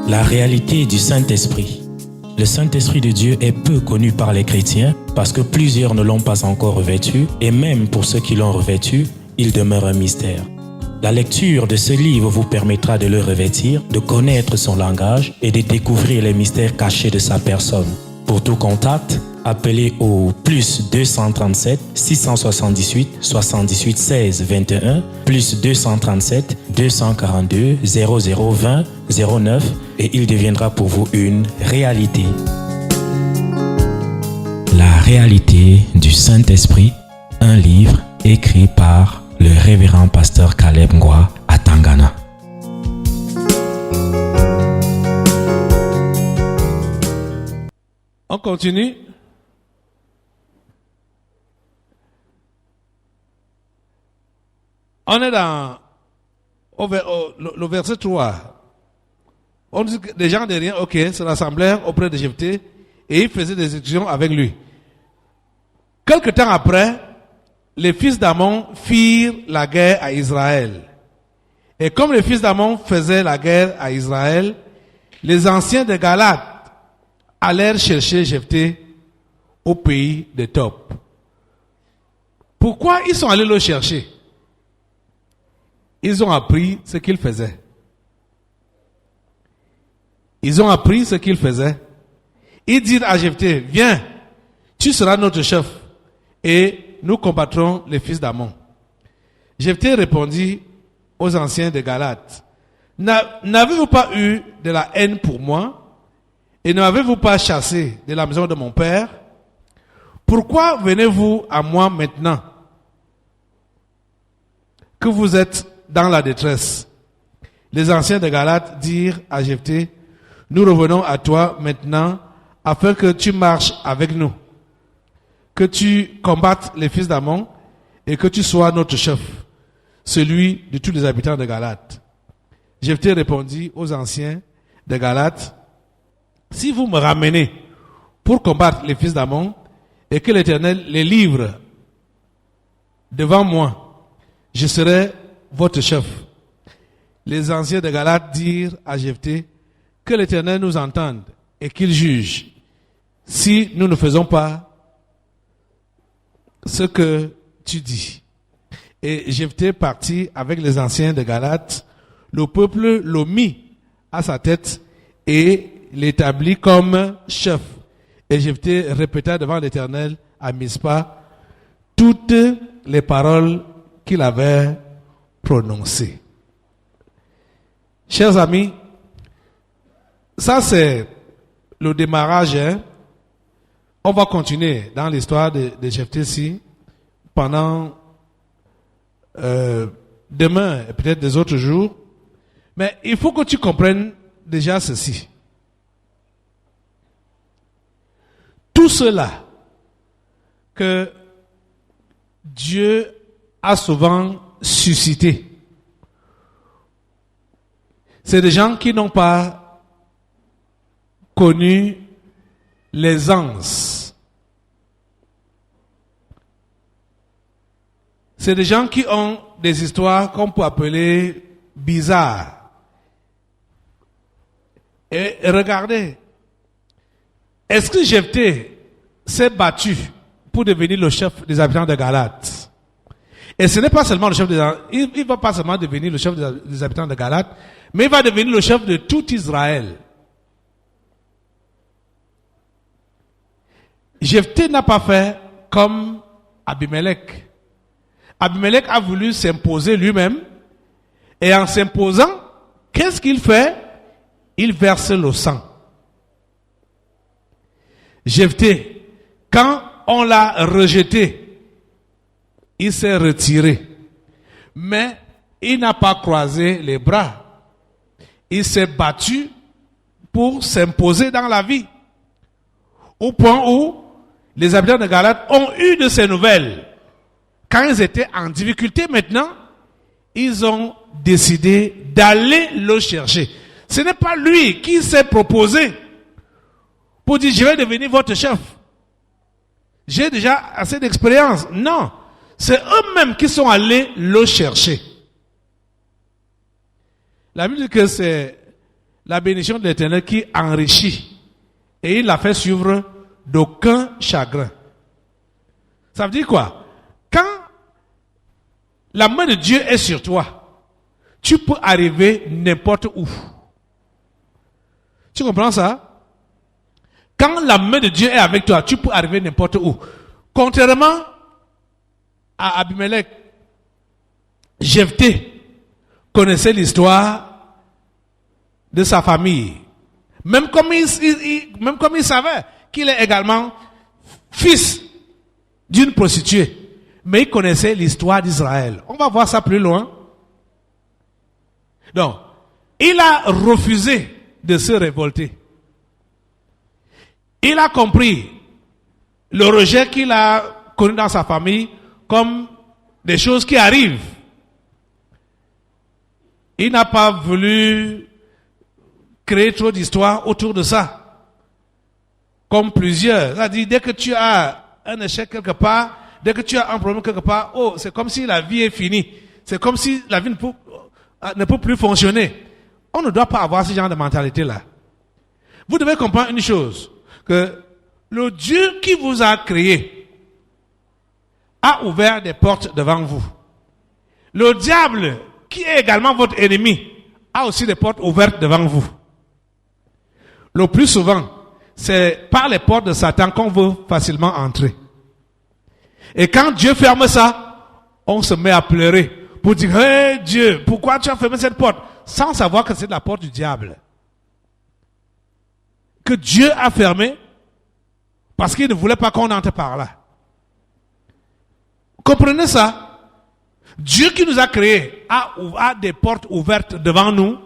La réalité du Saint-Esprit. Le Saint-Esprit de Dieu est peu connu par les chrétiens parce que plusieurs ne l'ont pas encore revêtu et même pour ceux qui l'ont revêtu, il demeure un mystère. La lecture de ce livre vous permettra de le revêtir, de connaître son langage et de découvrir les mystères cachés de sa personne. Pour tout contact, appelez au plus 237 678 78 16 21 plus 237 242 0020 09 et il deviendra pour vous une réalité. La réalité du Saint-Esprit, un livre écrit par le révérend pasteur Caleb Ngwa à Tangana. On continue. On est dans le verset 3. On dit que les gens de rien, ok, se rassemblèrent auprès de Jephthé et ils faisaient des discussions avec lui. Quelque temps après, les fils d'Ammon firent la guerre à Israël. Et comme les fils d'Ammon faisaient la guerre à Israël, les anciens de Galate allèrent chercher Jephthé au pays de Top. Pourquoi ils sont allés le chercher? Ils ont appris ce qu'il faisait. Ils ont appris ce qu'il faisait. Ils dirent à Jephthé, viens, tu seras notre chef et nous combattrons les fils d'Ammon. Jephthé répondit aux anciens de Galate, n'avez-vous pas eu de la haine pour moi et n'avez-vous pas chassé de la maison de mon père? Pourquoi venez-vous à moi maintenant que vous êtes dans la détresse? Les anciens de Galate dirent à Jephthé, nous revenons à toi maintenant afin que tu marches avec nous, que tu combattes les fils d'Ammon et que tu sois notre chef, celui de tous les habitants de Galate. Jephthé répondit aux anciens de Galate, si vous me ramenez pour combattre les fils d'Ammon et que l'Éternel les livre devant moi, je serai votre chef. Les anciens de Galate dirent à Jephthé, que l'Éternel nous entende et qu'il juge si nous ne faisons pas ce que tu dis. Et Jephthé partit avec les anciens de Galate. Le peuple le mit à sa tête et l'établit comme chef. Et Jephthé répéta devant l'Éternel à Mispa toutes les paroles qu'il avait prononcées. Chers amis, ça c'est le démarrage. On va continuer dans l'histoire de Jephthé ici pendant demain et peut-être des autres jours. Mais il faut que tu comprennes déjà ceci. Tout cela que Dieu a souvent suscité, c'est des gens qui n'ont pas connu l'aisance. C'est des gens qui ont des histoires qu'on peut appeler bizarres. Et regardez, est-ce que Jephthé s'est battu pour devenir le chef des habitants de Galate? Et ce n'est pas seulement le chef des habitants, il va pas seulement devenir le chef des habitants de Galate, mais il va devenir le chef de tout Israël. Jephthé n'a pas fait comme Abimelech. Abimelech a voulu s'imposer lui-même et en s'imposant, qu'est-ce qu'il fait? Il verse le sang. Jephthé, quand on l'a rejeté, il s'est retiré. Mais il n'a pas croisé les bras. Il s'est battu pour s'imposer dans la vie. Au point où les habitants de Galate ont eu de ces nouvelles. Quand ils étaient en difficulté maintenant, ils ont décidé d'aller le chercher. Ce n'est pas lui qui s'est proposé pour dire je vais devenir votre chef. J'ai déjà assez d'expérience. Non, c'est eux-mêmes qui sont allés le chercher. La Bible dit que c'est la bénédiction de l'Éternel qui enrichit, et il l'a fait suivre d'aucun chagrin. Ça veut dire quoi? Quand la main de Dieu est sur toi, tu peux arriver n'importe où. Tu comprends ça? Quand la main de Dieu est avec toi, tu peux arriver n'importe où. Contrairement à Abimelech, Jephthé connaissait l'histoire de sa famille. Même comme il savait qu'il est également fils d'une prostituée. Mais il connaissait l'histoire d'Israël. On va voir ça plus loin. Donc, il a refusé de se révolter. Il a compris le rejet qu'il a connu dans sa famille comme des choses qui arrivent. Il n'a pas voulu créer trop d'histoires autour de ça. Comme plusieurs. C'est-à-dire, dès que tu as un échec quelque part, dès que tu as un problème quelque part, oh, c'est comme si la vie est finie. C'est comme si la vie ne peut plus fonctionner. On ne doit pas avoir ce genre de mentalité-là. Vous devez comprendre une chose, que le Dieu qui vous a créé a ouvert des portes devant vous. Le diable, qui est également votre ennemi, a aussi des portes ouvertes devant vous. Le plus souvent, c'est par les portes de Satan qu'on veut facilement entrer. Et quand Dieu ferme ça, on se met à pleurer pour dire, hey Dieu, pourquoi tu as fermé cette porte? Sans savoir que c'est la porte du diable. Que Dieu a fermé parce qu'il ne voulait pas qu'on entre par là. Comprenez ça? Dieu qui nous a créés a des portes ouvertes devant nous.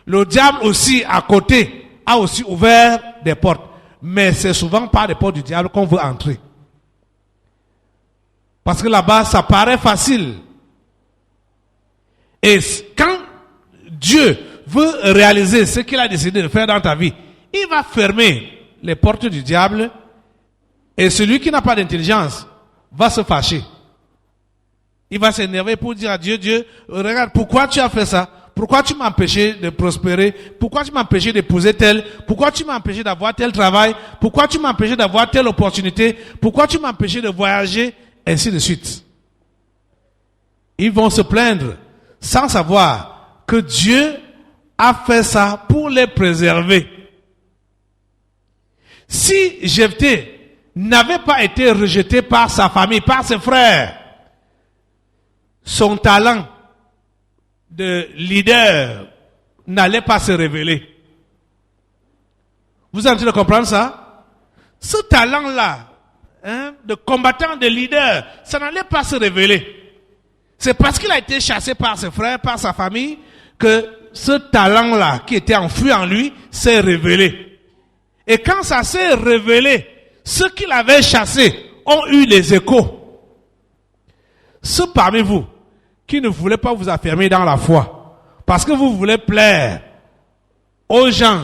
Le diable aussi, à côté, a aussi ouvert des portes. Mais c'est souvent par les portes du diable qu'on veut entrer. Parce que là-bas, ça paraît facile. Et quand Dieu veut réaliser ce qu'il a décidé de faire dans ta vie, il va fermer les portes du diable et celui qui n'a pas d'intelligence va se fâcher. Il va s'énerver pour dire à Dieu, Dieu, regarde, pourquoi tu as fait ça? Pourquoi tu m'as empêché de prospérer? Pourquoi tu m'as empêché d'épouser tel? Pourquoi tu m'as empêché d'avoir tel travail? Pourquoi tu m'as empêché d'avoir telle opportunité? Pourquoi tu m'as empêché de voyager? Ainsi de suite. Ils vont se plaindre sans savoir que Dieu a fait ça pour les préserver. Si Jephthé n'avait pas été rejeté par sa famille, par ses frères, son talent de leader n'allait pas se révéler. Vous êtes en train de comprendre ça? Ce talent-là, de combattant, de leader, ça n'allait pas se révéler. C'est parce qu'il a été chassé par ses frères, par sa famille, que ce talent-là, qui était enfoui en lui, s'est révélé. Et quand ça s'est révélé, ceux qui l'avaient chassé ont eu les échos. Ceux parmi vous qui ne voulaient pas vous affirmer dans la foi, parce que vous voulez plaire aux gens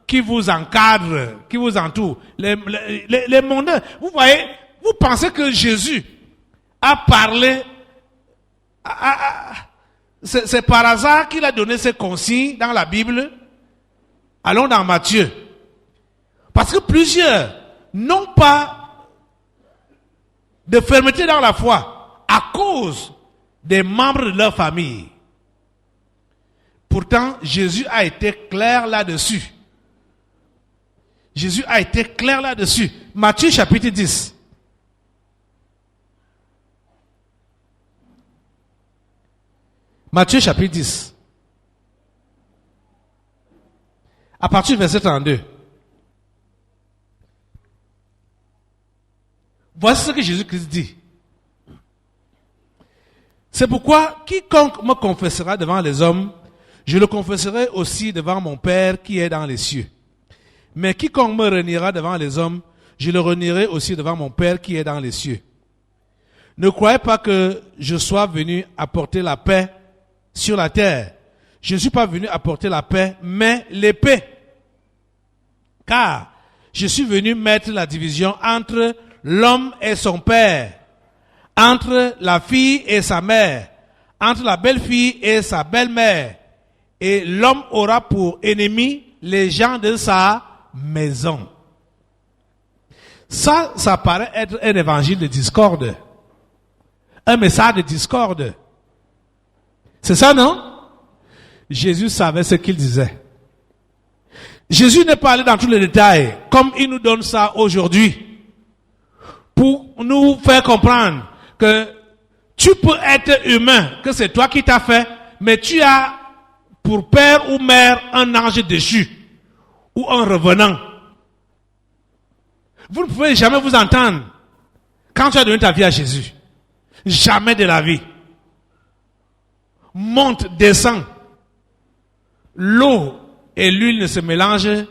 qui vous encadrent, qui vous entourent, les mondains. Vous voyez, vous pensez que Jésus a parlé, c'est par hasard qu'il a donné ces consignes dans la Bible. Allons dans Matthieu. Parce que plusieurs n'ont pas de fermeté dans la foi à cause des membres de leur famille. Pourtant, Jésus a été clair là-dessus. Jésus a été clair là-dessus. Matthieu chapitre 10. Matthieu chapitre 10. À partir du verset 32. Voici ce que Jésus-Christ dit. C'est pourquoi quiconque me confessera devant les hommes, je le confesserai aussi devant mon Père qui est dans les cieux. Mais quiconque me reniera devant les hommes, je le renierai aussi devant mon Père qui est dans les cieux. Ne croyez pas que je sois venu apporter la paix sur la terre. Je ne suis pas venu apporter la paix, mais l'épée. Car je suis venu mettre la division entre l'homme et son père, entre la fille et sa mère, entre la belle-fille et sa belle-mère. Et l'homme aura pour ennemi les gens de sa maison. Ça paraît être un évangile de discorde. Un message de discorde. C'est ça, non? Jésus savait ce qu'il disait. Jésus n'est pas allé dans tous les détails, comme il nous donne ça aujourd'hui, pour nous faire comprendre que tu peux être humain, que c'est toi qui t'as fait, mais tu as pour père ou mère un ange déchu, ou un revenant. Vous ne pouvez jamais vous entendre quand tu as donné ta vie à Jésus. Jamais de la vie. Monte, descend. L'eau et l'huile ne se mélangent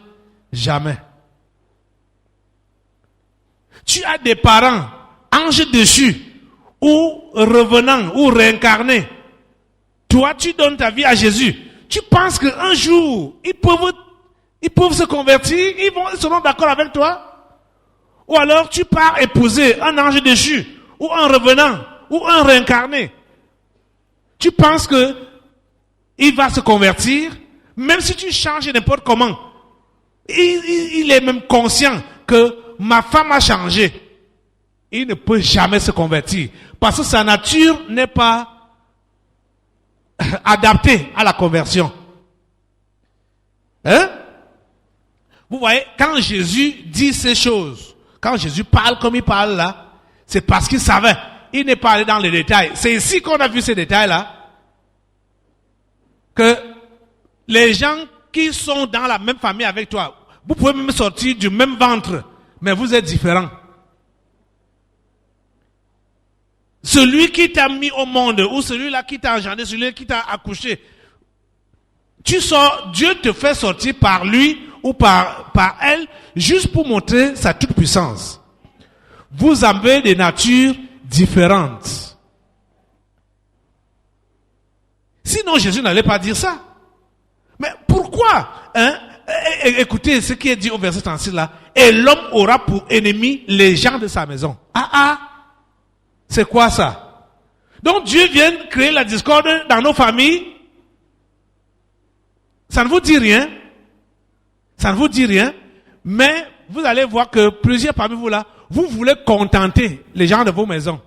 jamais. Tu as des parents, anges déchus, ou revenants, ou réincarnés. Toi, tu donnes ta vie à Jésus. Tu penses qu'un jour, ils peuvent se convertir, ils seront d'accord avec toi? Ou alors tu pars épouser un ange déchu, ou un revenant, ou un réincarné. Tu penses que il va se convertir, même si tu changes n'importe comment. Il est même conscient que ma femme a changé. Il ne peut jamais se convertir, parce que sa nature n'est pas adaptée à la conversion. Hein? Vous voyez, quand Jésus dit ces choses, quand Jésus parle comme il parle là, c'est parce qu'il savait. Il n'est pas allé dans les détails. C'est ici qu'on a vu ces détails-là. Que les gens qui sont dans la même famille avec toi, vous pouvez même sortir du même ventre, mais vous êtes différents. Celui qui t'a mis au monde, ou celui-là qui t'a engendré, celui qui t'a accouché, tu sors, Dieu te fait sortir par lui ou par elle, juste pour montrer sa toute puissance. Vous avez des natures différentes. Sinon, Jésus n'allait pas dire ça. Mais pourquoi? Écoutez ce qui est dit au verset 36 là. Et l'homme aura pour ennemi les gens de sa maison. C'est quoi ça? Donc Dieu vient créer la discorde dans nos familles. Ça ne vous dit rien. Ça ne vous dit rien. Mais vous allez voir que plusieurs parmi vous là, vous voulez contenter les gens de vos maisons.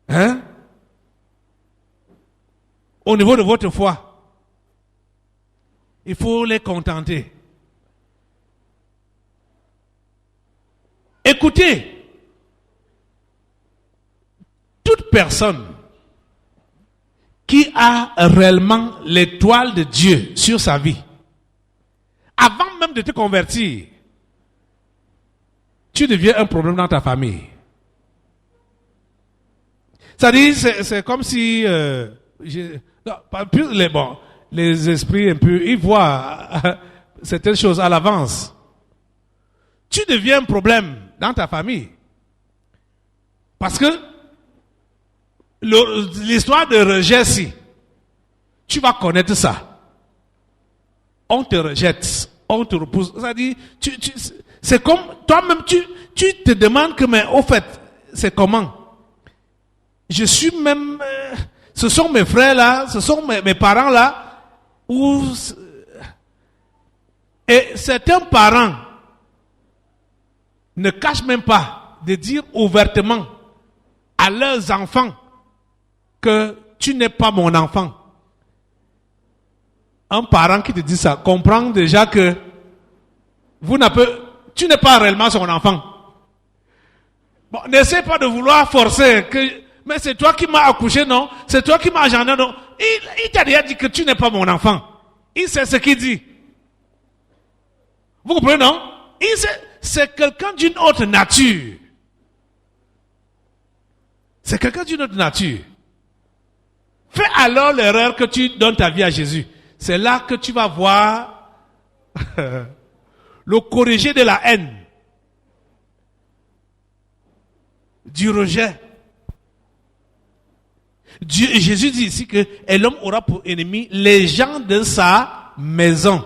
Hein? Au niveau de votre foi. Il faut les contenter. Écoutez. Toute personne qui a réellement l'étoile de Dieu sur sa vie, avant même de te convertir, tu deviens un problème dans ta famille. C'est-à-dire, c'est comme si les esprits impurs, ils voient certaines choses à l'avance. Tu deviens un problème dans ta famille. Parce que l'histoire de rejet, si tu vas connaître ça, on te rejette, on te repousse. C'est-à-dire, c'est comme toi-même, tu te demandes que, mais au fait, c'est comment? Je suis même, ce sont mes frères là, ce sont mes parents là, et certains parents ne cachent même pas de dire ouvertement à leurs enfants que tu n'es pas mon enfant. Un parent qui te dit ça comprend déjà que tu n'es pas réellement son enfant. Bon, n'essaie pas de vouloir forcer mais c'est toi qui m'as accouché, non? C'est toi qui m'as engendré, non? Il t'a déjà dit que tu n'es pas mon enfant. Il sait ce qu'il dit. Vous comprenez, non? C'est quelqu'un d'une autre nature. C'est quelqu'un d'une autre nature. Fais alors l'erreur que tu donnes ta vie à Jésus. C'est là que tu vas voir le corrigé de la haine, du rejet. Jésus dit ici que et l'homme aura pour ennemi les gens de sa maison.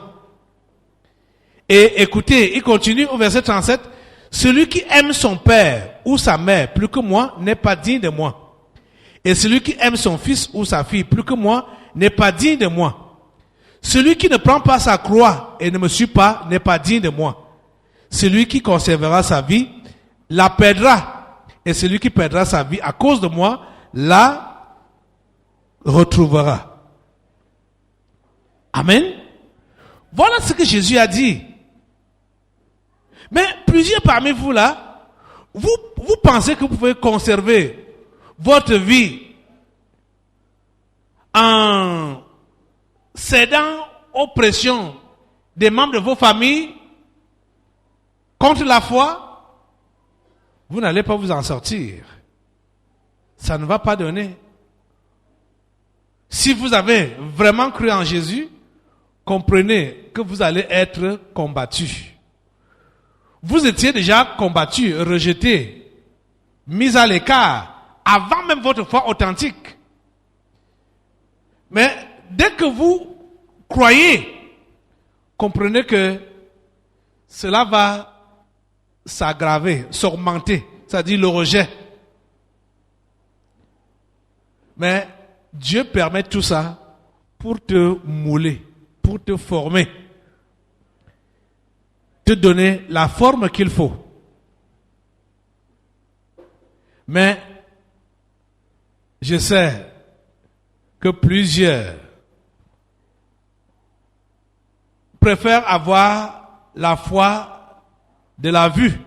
Et écoutez, il continue au verset 37. Celui qui aime son père ou sa mère plus que moi n'est pas digne de moi. Et celui qui aime son fils ou sa fille plus que moi n'est pas digne de moi. Celui qui ne prend pas sa croix et ne me suit pas n'est pas digne de moi. Celui qui conservera sa vie la perdra. Et celui qui perdra sa vie à cause de moi la retrouvera. Amen. Voilà ce que Jésus a dit. Mais plusieurs parmi vous là, vous pensez que vous pouvez conserver votre vie en cédant aux pressions des membres de vos familles contre la foi? Vous n'allez pas vous en sortir. Ça ne va pas donner. Si vous avez vraiment cru en Jésus, comprenez que vous allez être combattu. Vous étiez déjà combattu, rejeté, mis à l'écart, avant même votre foi authentique. Mais dès que vous croyez, comprenez que cela va s'aggraver, s'augmenter, c'est-à-dire le rejet. Mais Dieu permet tout ça pour te mouler, pour te former, te donner la forme qu'il faut. Mais je sais que plusieurs préfèrent avoir la foi de la vue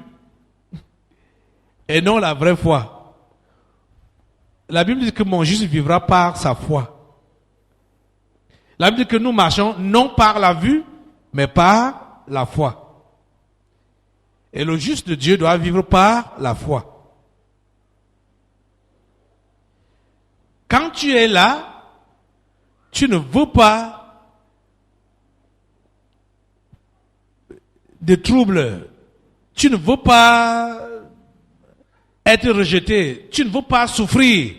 et non la vraie foi. La Bible dit que mon juste vivra par sa foi. La Bible dit que nous marchons non par la vue, mais par la foi. Et le juste de Dieu doit vivre par la foi. Quand tu es là, tu ne veux pas de troubles. Tu ne veux pas être rejeté. Tu ne veux pas souffrir.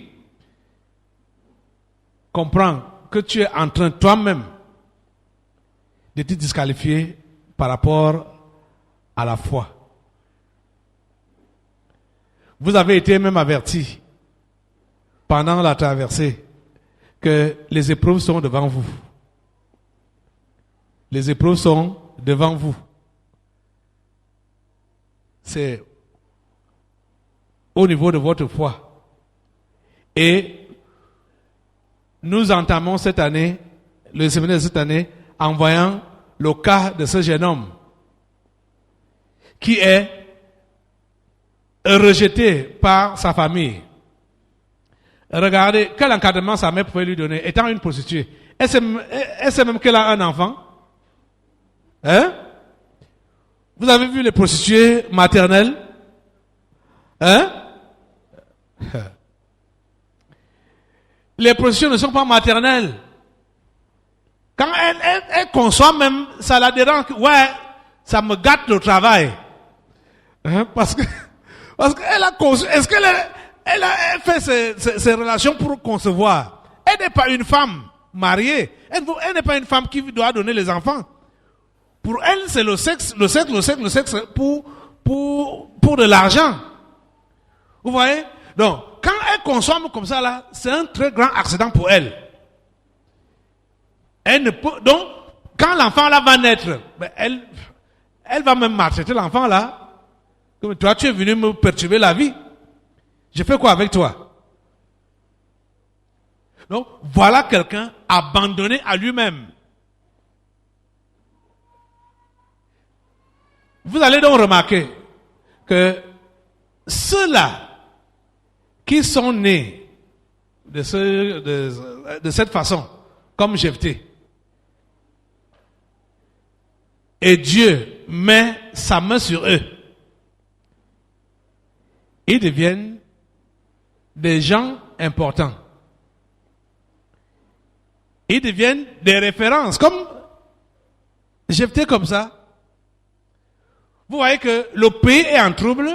Comprends que tu es en train toi-même de te disqualifier par rapport à la foi. Vous avez été même averti pendant la traversée que les épreuves sont devant vous. Les épreuves sont devant vous. C'est au niveau de votre foi. Et nous entamons cette année, le séminaire de cette année, en voyant le cas de ce jeune homme qui est rejeté par sa famille. Regardez quel encadrement sa mère pouvait lui donner, étant une prostituée. Elle sait même qu'elle a un enfant. Hein? Vous avez vu les prostituées maternelles? Hein? Les prostituées ne sont pas maternelles. Quand elle conçoit même, ça la dérange. Ouais, ça me gâte le travail. Hein? Parce qu'elle a conçu. Est-ce qu'elle a fait ses relations pour concevoir? Elle n'est pas une femme mariée. Elle n'est pas une femme qui doit donner les enfants. Pour elle, c'est le sexe pour de l'argent. Vous voyez? Donc, quand elle consomme comme ça là, c'est un très grand accident pour elle. Elle ne peut, donc, quand l'enfant là va naître, ben elle va même maltraiter l'enfant là. Comme toi, tu es venu me perturber la vie. Je fais quoi avec toi? Donc, voilà quelqu'un abandonné à lui-même. Vous allez donc remarquer que ceux-là qui sont nés de cette façon, comme Jephthé, et Dieu met sa main sur eux, ils deviennent des gens importants. Ils deviennent des références, comme Jephthé comme ça. Vous voyez que le pays est en trouble,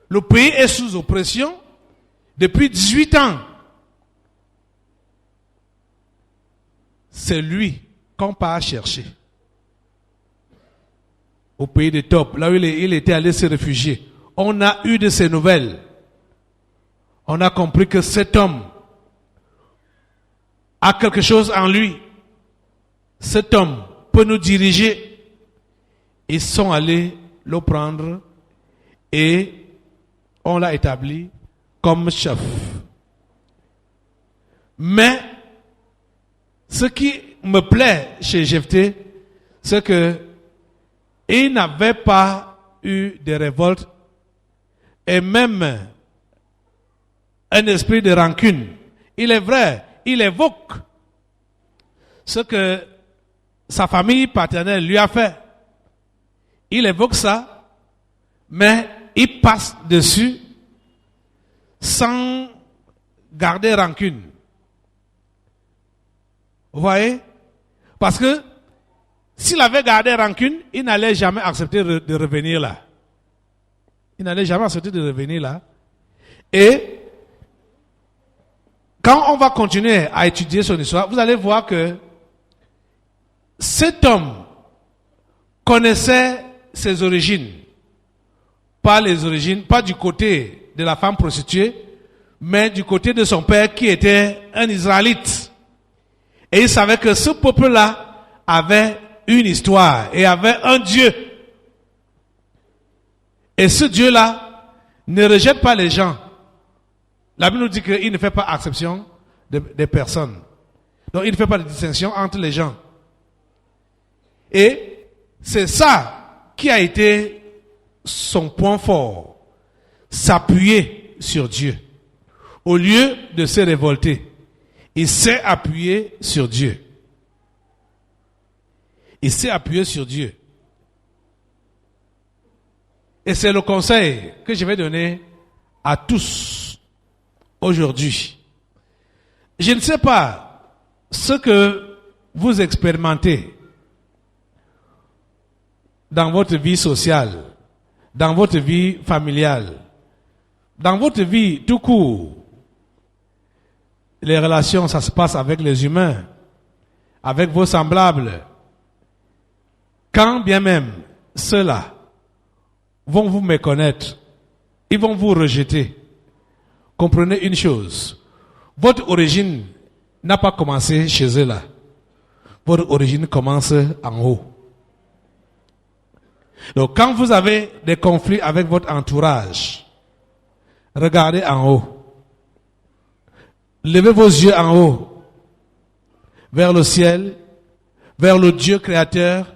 le pays est sous oppression depuis 18 ans. C'est lui qu'on part chercher. Au pays de Top, là où il était allé se réfugier. On a eu de ses nouvelles. On a compris que cet homme a quelque chose en lui. cet homme peut nous diriger. Ils sont allés le prendre et on l'a établi comme chef. Mais ce qui me plaît chez Jephthé, c'est que il n'avait pas eu de révolte et même un esprit de rancune. Il est vrai, il évoque ce que sa famille paternelle lui a fait. Il évoque ça, mais il passe dessus sans garder rancune. Vous voyez? Parce que s'il avait gardé rancune, il n'allait jamais accepter de revenir là. Il n'allait jamais accepter de revenir là. Et quand on va continuer à étudier son histoire, vous allez voir que cet homme connaissait ses origines. Pas les origines, pas du côté de la femme prostituée, mais du côté de son père qui était un Israélite. Et il savait que ce peuple-là avait une histoire et avait un Dieu. Et ce Dieu-là ne rejette pas les gens. La Bible nous dit qu'il ne fait pas exception des personnes. Donc il ne fait pas de distinction entre les gens. Et c'est ça qui a été son point fort. S'appuyer sur Dieu. Au lieu de se révolter, il s'est appuyé sur Dieu. Il s'est appuyé sur Dieu. Et c'est le conseil que je vais donner à tous aujourd'hui. Je ne sais pas ce que vous expérimentez dans votre vie sociale, dans votre vie familiale, dans votre vie tout court. Les relations, ça se passe avec les humains, avec vos semblables. Quand bien même ceux-là vont vous méconnaître, ils vont vous rejeter. Comprenez une chose, votre origine n'a pas commencé chez eux-là. Votre origine commence en haut. Donc quand vous avez des conflits avec votre entourage, regardez en haut. Levez vos yeux en haut, vers le ciel, vers le Dieu créateur,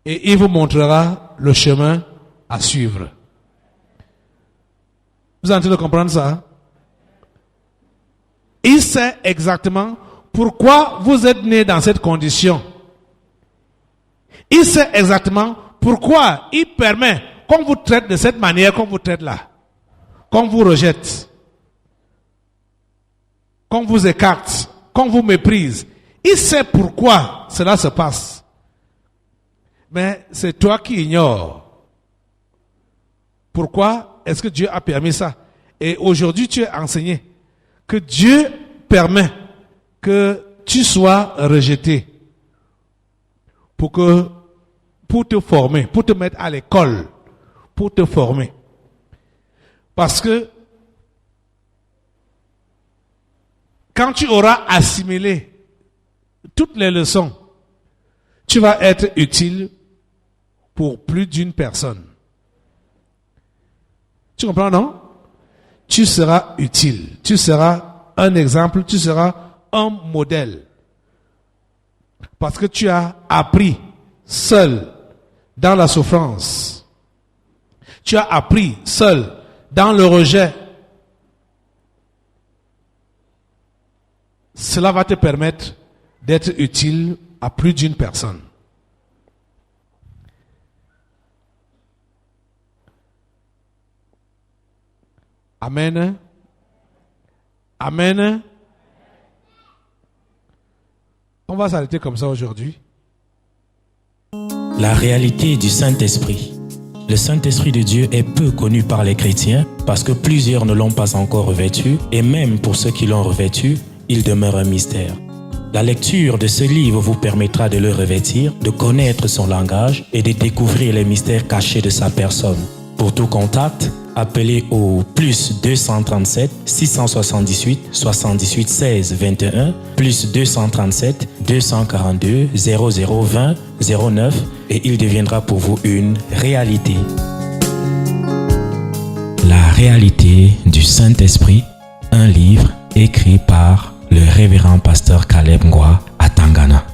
et il vous montrera le chemin à suivre. Vous êtes en train de comprendre ça? Il sait exactement pourquoi vous êtes né dans cette condition. Il sait exactement pourquoi il permet qu'on vous traite de cette manière qu'on vous traite là, qu'on vous rejette, qu'on vous écarte, qu'on vous méprise. Il sait pourquoi cela se passe. Mais c'est toi qui ignores. Pourquoi est-ce que Dieu a permis ça? Et aujourd'hui, tu es enseigné que Dieu permet que tu sois rejeté pour te former, pour te mettre à l'école, pour te former. Parce que quand tu auras assimilé toutes les leçons, tu vas être utile pour plus d'une personne. Tu comprends, non? Tu seras utile. Tu seras un exemple. Tu seras un modèle. Parce que tu as appris seul dans la souffrance. Tu as appris seul dans le rejet. Cela va te permettre d'être utile à plus d'une personne. Amen. Amen. On va s'arrêter comme ça aujourd'hui. La réalité du Saint-Esprit. Le Saint-Esprit de Dieu est peu connu par les chrétiens parce que plusieurs ne l'ont pas encore revêtu et même pour ceux qui l'ont revêtu, il demeure un mystère. La lecture de ce livre vous permettra de le revêtir, de connaître son langage et de découvrir les mystères cachés de sa personne. Pour tout contact, appelez au plus 237 678 78 16 21, plus 237 242 0020 09 et il deviendra pour vous une réalité. La réalité du Saint-Esprit, un livre écrit par le révérend pasteur Caleb Ngwa à Tangana.